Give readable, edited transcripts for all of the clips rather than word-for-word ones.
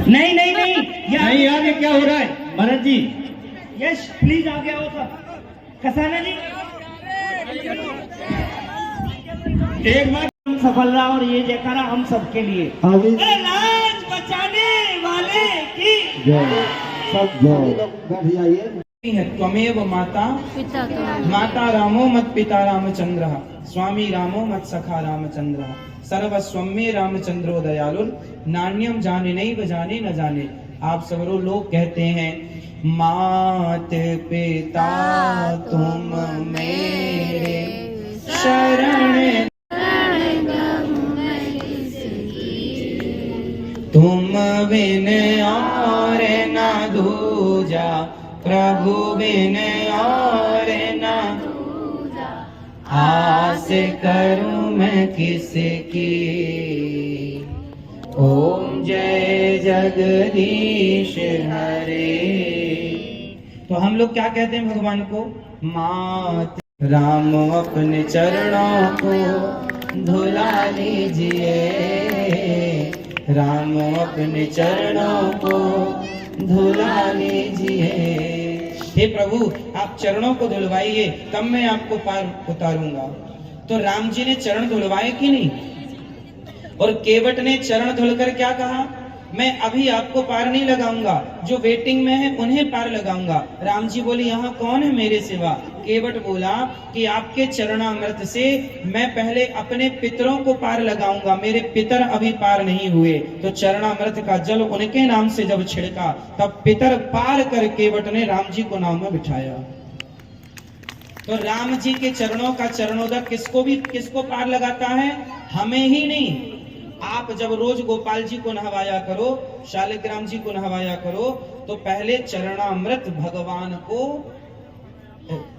नहीं नहीं नहीं नहीं यार, ये क्या हो रहा है महाराज जी? यश प्लीज आगे आओ सब। कसाना जी एक बार हम सफल रहा और ये जयकारा हम सबके लिए। अरे लाज बचाने वाले की सब जय। त्वमेव माता माता रामो मत पिता रामचंद्र, स्वामी रामो मत सखा रामचंद्र, सर्वस्वं में रामचंद्रो दयालु, नान्यम जाने नहीं बजाने न जाने। आप सबरो लोग कहते हैं मात पिता तुम मेरे शरण, तुम बिन और न दूजा, प्रभु बिन और न आस करूं मैं किसकी। ओम जय जगदीश हरे। तो हम लोग क्या कहते हैं भगवान को? मात राम अपने चरणों को धुला लीजिए, राम अपने चरणों को धुला लीजिए। हे प्रभु आप चरणों को धुलवाइए तब मैं आपको पार उतारूंगा। तो राम जी ने चरण धुलवाए कि नहीं? और केवट ने चरण धुलकर क्या कहा? मैं अभी आपको पार नहीं लगाऊंगा, जो वेटिंग में है उन्हें पार लगाऊंगा। राम जी बोले यहाँ कौन है मेरे सिवा? केवट बोला कि आपके चरणामृत से मैं पहले अपने पितरों को पार लगाऊंगा, मेरे पितर अभी पार नहीं हुए। तो चरणामृत का जल उनके नाम से जब छिड़का तब पितर पार कर केवट ने राम जी को नाम में बिठाया। तो राम जी के चरणों का चरणोदक किसको पार लगाता है? हमें ही नहीं। आप जब रोज गोपाल जी को नहवाया करो, शालिग्राम जी को नहवाया करो, तो पहले चरणामृत भगवान को,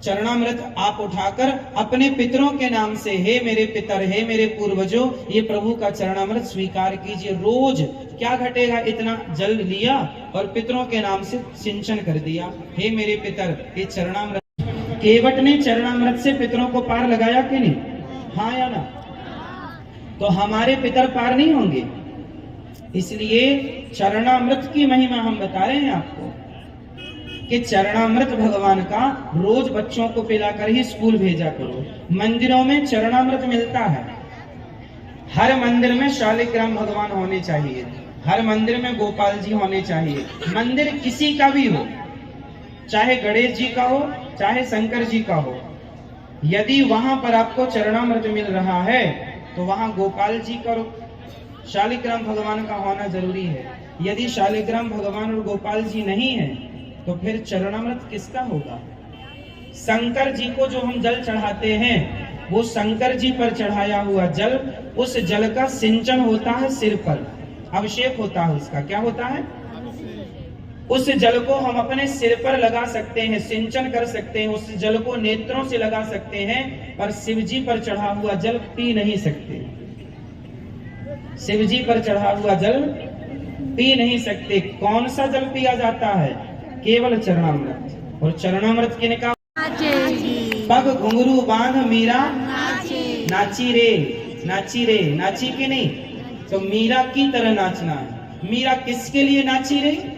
चरणामृत आप उठाकर अपने पितरों के नाम से, हे मेरे पितर, हे मेरे पूर्वजों, ये प्रभु का चरणामृत स्वीकार कीजिए। रोज क्या घटेगा? इतना जल लिया और पितरों के नाम से सिंचन कर दिया। हे मेरे पितर, ये चरणामृत। केवट ने चरणामृत से पितरों को पार लगाया कि नहीं? हाँ या ना? तो हमारे पितर पार नहीं होंगे, इसलिए चरणामृत की महिमा हम बता रहे हैं आपको कि चरणामृत भगवान का रोज बच्चों को पिलाकर ही स्कूल भेजा करो। मंदिरों में चरणामृत मिलता है, हर मंदिर में शालिग्राम भगवान होने चाहिए, हर मंदिर में गोपाल जी होने चाहिए। मंदिर किसी का भी हो, चाहे गणेश जी का हो, चाहे शंकर जी का हो, यदि वहां पर आपको चरणामृत मिल रहा है तो वहां गोपाल जी का शालिग्राम भगवान का होना जरूरी है। यदि शालिग्राम भगवान और गोपाल जी नहीं है तो फिर चरणामृत किसका होगा? शंकर जी को जो हम जल चढ़ाते हैं वो शंकर जी पर चढ़ाया हुआ जल, उस जल का सिंचन होता है सिर पर, अभिषेक होता है उसका। क्या होता है? उस जल को हम अपने सिर पर लगा सकते हैं, सिंचन कर सकते हैं, उस जल को नेत्रों से लगा सकते हैं, पर शिव जी पर चढ़ा हुआ जल पी नहीं सकते। शिव जी पर चढ़ा हुआ जल पी नहीं सकते। कौन सा जल पिया जाता है? केवल चरणामृत। और चरणामृत किने का? पग घुंघरू बांध मीरा नाची रे, नाची रे, नाची के नहीं तो मीरा की तरह नाचना है। मीरा किसके लिए नाची रे?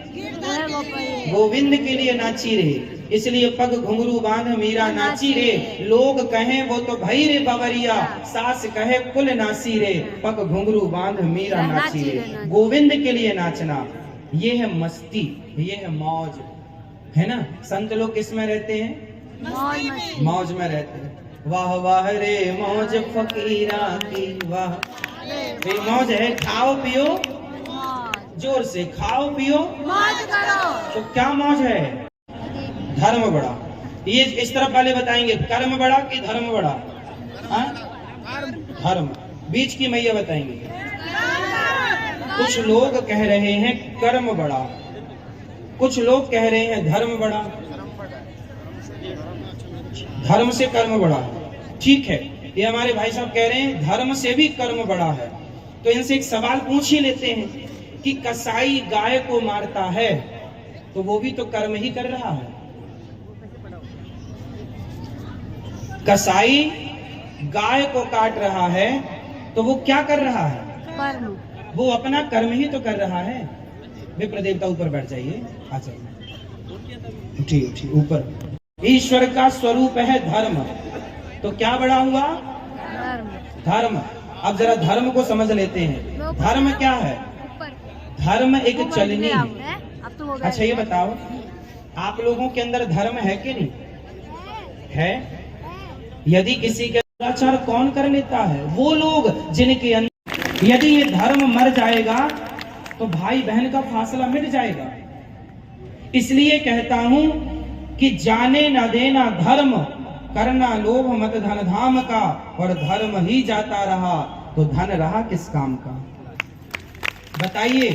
गोविंद के लिए नाची रे। इसलिए पग घुंघरू बांध मीरा नाची रे, लोग कहें वो तो भई रे बवरिया, सास कहे कुल नासी रे, पग घुंघरू बांध मीरा नाची रे। गोविंद के लिए नाचना, ये है मस्ती, ये है मौज, है ना? संत लोग किसमें रहते हैं? मौज में रहते हैं। वाह वाह रे मौज फकीरा की वाह, मौज है। खाओ पियो, जोर से खाओ पियो, मौज करो। तो क्या मौज है? धर्म बड़ा। ये इस तरफ वाले बताएंगे कर्म बड़ा कि धर्म बड़ा? धर्म। बीच की मैया बताएंगे। कुछ लोग कह रहे हैं कर्म बड़ा, कुछ लोग कह रहे हैं धर्म बड़ा। धर्म से कर्म बड़ा, ठीक है। ये हमारे भाई साहब कह रहे हैं धर्म से भी कर्म बड़ा है। तो इनसे एक सवाल पूछ ही लेते हैं कि कसाई गाय को मारता है तो वो भी तो कर्म ही कर रहा है। कसाई गाय को काट रहा है तो वो क्या कर रहा है? कर्म। वो अपना कर्म ही तो कर रहा है। विप्र देवता ऊपर बैठ जाइए। आ जाइए, उठिए उठिए ऊपर। ईश्वर का स्वरूप है धर्म, तो क्या बड़ा हुआ? धर्म। अब जरा धर्म को समझ लेते हैं। धर्म क्या है? धर्म एक चलनी है। अच्छा ये बताओ, आप लोगों के अंदर धर्म है कि नहीं है? यदि किसी के दुराचार कौन कर लेता है? वो लोग जिनके अंदर, यदि ये धर्म मर जाएगा तो भाई बहन का फासला मिट जाएगा। इसलिए कहता हूं कि जाने न देना धर्म, करना लोभ मत धन धाम का, और धर्म ही जाता रहा तो धन रहा किस काम का? बताइए,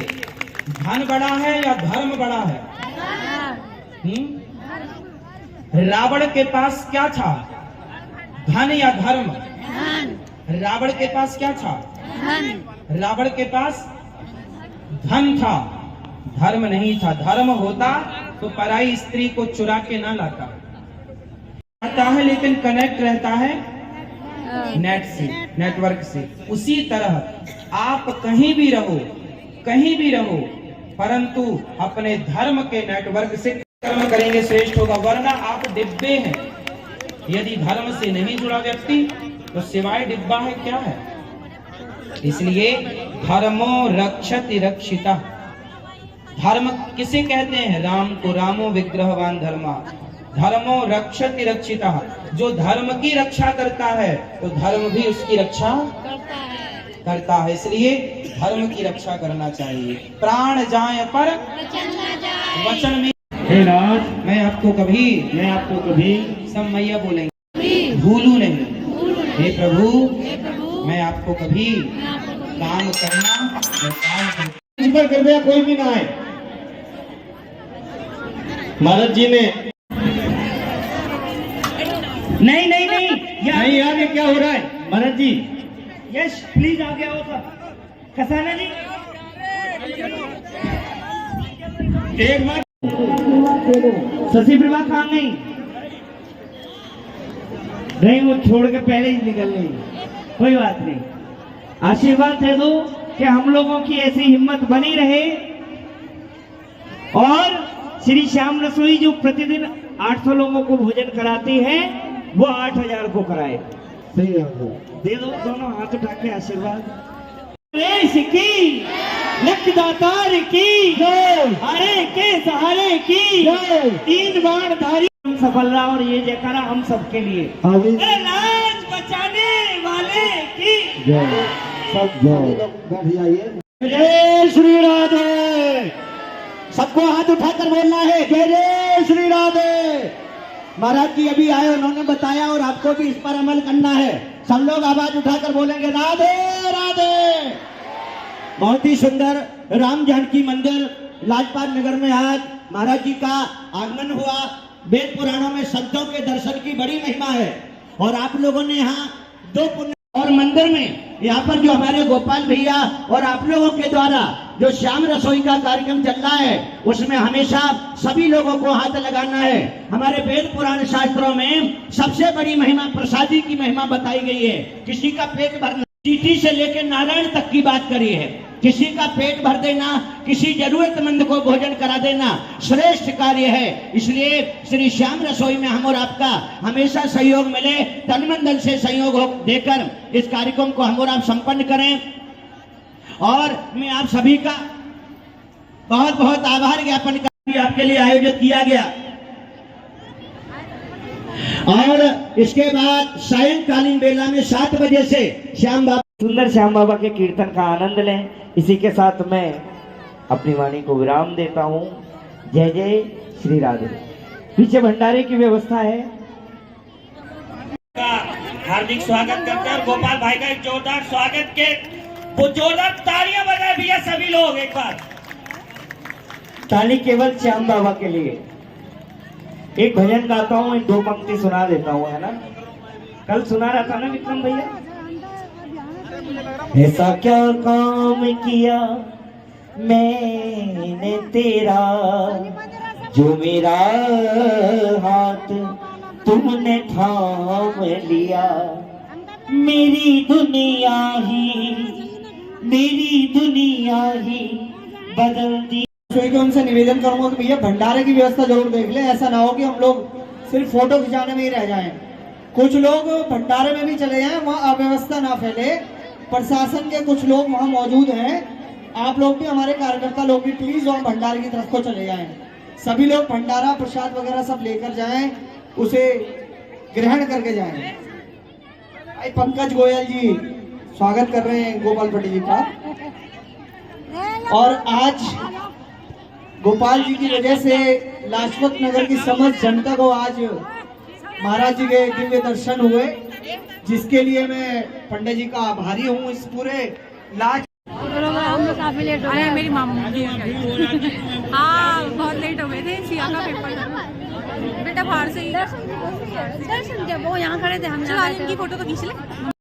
धन बड़ा है या धर्म बड़ा है? रावण के पास क्या था? धन या धर्म? रावण के पास क्या था? रावण के पास धन था, धर्म नहीं था। धर्म होता तो पराई स्त्री को चुरा के ना लाता। आता है लेकिन कनेक्ट रहता है नेट से, नेटवर्क से। उसी तरह आप कहीं भी रहो, कहीं भी रहो, परंतु अपने धर्म के नेटवर्क से कर्म करेंगे श्रेष्ठ होगा, वरना आप डिब्बे हैं। यदि धर्म से नहीं जुड़ा व्यक्ति तो सिवाय डिब्बा है क्या है? इसलिए धर्मो रक्षति रक्षिता। धर्म किसे कहते हैं? राम को रामो विग्रहवान धर्मा। धर्मो रक्षति रक्षिता, जो धर्म की रक्षा करता है तो धर्म भी उसकी रक्षा करता है। इसलिए धर्म की रक्षा करना चाहिए। प्राण जाए पर वचन में, हे राज, मैं आपको कभी सब मैया बोलेंगे, भूलू नहीं। हे प्रभु, मैं आपको कभी काम करना इस पर कृपया कोई भी ना आए। महाराज जी ने नहीं नहीं नहीं नहीं यार, ये क्या हो रहा है महाराज जी? यस प्लीज आ गया हो सर। कसाना जी एक बार शशि प्रभा कहाँ गई? नहीं, वो छोड़ के पहले ही निकल गई। कोई बात नहीं, आशीर्वाद दे दो कि हम लोगों की ऐसी हिम्मत बनी रहे, और श्री श्याम रसोई जो प्रतिदिन 800 लोगों को भोजन कराती है वो 8000 को कराए। सही है। दे दो, दोनों हाथ उठा के आशीर्वाद। देश की, लखदातार की, हरे के सहारे की, 3 बाण धारी सफल रहा, और ये जयकारा हम सबके लिए। अरे लाज बचाने वाले की जय। सब जय। बैठ जाइए। जय श्री राधे। सबको हाथ उठाकर बोलना है जय जय श्री राधे। महाराज जी अभी आए, उन्होंने बताया और आपको भी इस पर अमल करना है। सब लोग आवाज उठाकर बोलेंगे राधे राधे। बहुत ही सुंदर राम जानकी मंदिर लाजपत नगर में आज महाराज जी का आगमन हुआ। वेद पुराणों में संतों के दर्शन की बड़ी महिमा है, और आप लोगों ने यहाँ 2 पुण्य, और मंदिर में यहाँ पर जो हमारे गोपाल भैया और आप लोगों के द्वारा जो श्याम रसोई का कार्यक्रम चल रहा है, उसमें हमेशा सभी लोगों को हाथ लगाना है। हमारे वेद पुराण शास्त्रों में सबसे बड़ी महिमा प्रसादी की महिमा बताई गई है। किसी का पेट भरना, चीटी से लेकर नारायण तक की बात करी है। किसी का पेट भर देना, किसी जरूरतमंद को भोजन करा देना श्रेष्ठ कार्य है। इसलिए श्री श्याम रसोई में हम और आपका हमेशा सहयोग मिले, तन मन धन से सहयोग देकर इस कार्यक्रम को हम और आप संपन्न करें। और मैं आप सभी का बहुत बहुत आभार ज्ञापन करके आपके लिए आयोजित किया गया। और इसके बाद सायंकालीन बेला में 7 बजे से श्याम बाबा, सुंदर श्याम बाबा के कीर्तन का आनंद लें। इसी के साथ मैं अपनी वाणी को विराम देता हूँ। जय जय श्री राधे। पीछे भंडारे की व्यवस्था है। हार्दिक स्वागत करते हैं। गोपाल भाई का एक जोरदार स्वागत के, वो जोरदार तालियां बजाए भैया सभी लोग एक बार। ताली केवल श्याम बाबा के लिए। एक भजन गाता हूँ, 2 पंक्ति सुना देता हूँ, है ना? कल सुना रहा था ना विक्रम भैया? ऐसा क्या काम किया मैंने तेरा, जो मेरा हाथ तुमने थाम लिया। मेरी दुनिया ही बदल दी। कि उनसे निवेदन करूंगा कि भैया भंडारे की व्यवस्था जरूर देख ले, ऐसा ना हो कि हम लोग सिर्फ फोटो खिंचाने में ही रह जाएं। कुछ लोग भंडारे में भी चले जाएं, वहाँ अव्यवस्था ना फैले। प्रशासन के कुछ लोग वहाँ मौजूद हैं, आप लोग भी, हमारे कार्यकर्ता लोग भी प्लीज वहाँ भंडारे की तरफ को चले जाएं। सभी लोग भंडारा प्रसाद वगैरह सब लेकर जाएं, उसे ग्रहण करके जाएं। भाई पंकज गोयल जी स्वागत कर रहे हैं गोपाल भट्टी जी का। और आज गोपाल जी की वजह से लाजपत नगर की समस्त जनता को आज महाराज जी के दिव्य दर्शन हुए, जिसके लिए मैं पंडित जी का आभारी हूँ। इस पूरे हम लोग काफी लेट हो गए। मेरी मामू हाँ बहुत लेट हो गए थे, सिया का पेपर था बेटा, बाहर से ही दर्शन क्या वो यहाँ खड़े थे हम, चलो इनकी फोटो तो खींच ले।